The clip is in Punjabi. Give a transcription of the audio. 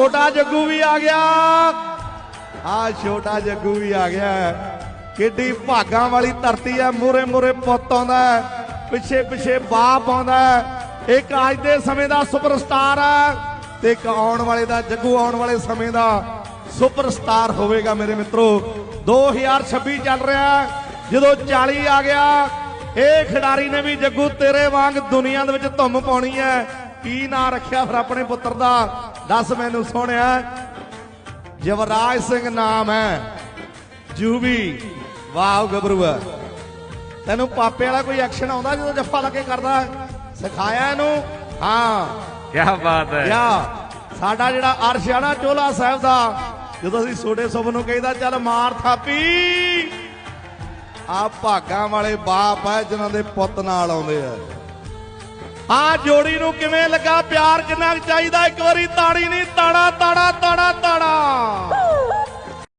ਛੋਟਾ ਜੱਗੂ ਵੀ ਆ ਗਿਆ, ਆ ਛੋਟਾ ਜੱਗੂ ਵੀ ਆ ਗਿਆ। ਕਿੱਡੀ ਭਾਗਾਂ ਵਾਲੀ ਧਰਤੀ ਹੈ, ਮੂਰੇ ਮੂਰੇ ਪੁੱਤ ਆਉਂਦਾ, ਪਿੱਛੇ ਪਿੱਛੇ ਬਾਪ ਆਉਂਦਾ। ਇੱਕ ਅੱਜ ਦੇ ਸਮੇਂ ਦਾ ਸੁਪਰਸਟਾਰ ਹੈ ਤੇ ਇੱਕ ਆਉਣ ਵਾਲੇ ਦਾ ਜੱਗੂ ਆਉਣ ਵਾਲੇ ਸਮੇਂ ਦਾ ਸੁਪਰਸਟਾਰ ਹੋਵੇਗਾ ਮੇਰੇ ਮਿੱਤਰੋ। 2026 ਚੱਲ ਰਿਹਾ, ਜਦੋਂ 40 ਆ ਗਿਆ ਇਹ ਖਿਡਾਰੀ ਨੇ ਵੀ ਜੱਗੂ ਤੇਰੇ ਵਾਂਗ ਦੁਨੀਆ ਦੇ ਵਿੱਚ ਧੁੰਮ ਪਾਉਣੀ ਹੈ। ਕੀ ਨਾਂ ਰੱਖਿਆ ਫਿਰ ਆਪਣੇ ਪੁੱਤਰ ਦਾ, ਦੱਸ ਮੈਨੂੰ ਸੋਹਣਿਆ। ਯੁਵਰਾਜ ਸਿੰਘ ਨਾਮ ਹੈ, ਜੂਬੀ। ਵਾਹ ਗੱਭਰੂਆ, ਤੈਨੂੰ ਪਾਪੇ ਵਾਲਾ ਕੋਈ ਐਕਸ਼ਨ ਆਉਂਦਾ ਜਦੋਂ ਜੱਫਾ ਲੱਗੇ ਕਰਦਾ, ਸਿਖਾਇਆ ਇਹਨੂੰ? ਹਾਂ ਕੀ ਬਾਤ ਹੈ। ਸਾਡਾ ਜਿਹੜਾ ਅਰਸ਼ ਆ ਨਾ ਚੋਲਾ ਸਾਹਿਬ ਦਾ, ਜਦੋਂ ਅਸੀਂ ਛੋਟੇ ਸੁਭ ਨੂੰ ਕਹਿੰਦਾ ਚੱਲ ਮਾਰ ਥਾਪੀ, ਆ ਭਾਗਾਂ ਵਾਲੇ ਬਾਪ ਹੈ ਜਿਨ੍ਹਾਂ ਦੇ ਪੁੱਤ ਨਾਲ ਆਉਂਦੇ ਆ। ਆ ਜੋੜੀ ਨੂੰ ਕਿਵੇਂ ਲੱਗਾ ਪਿਆਰ, ਕਿੰਨਾ ਚਾਹੀਦਾ? ਇੱਕ ਵਾਰੀ ਤਾੜੀ ਨਹੀਂ, ਤਾੜਾ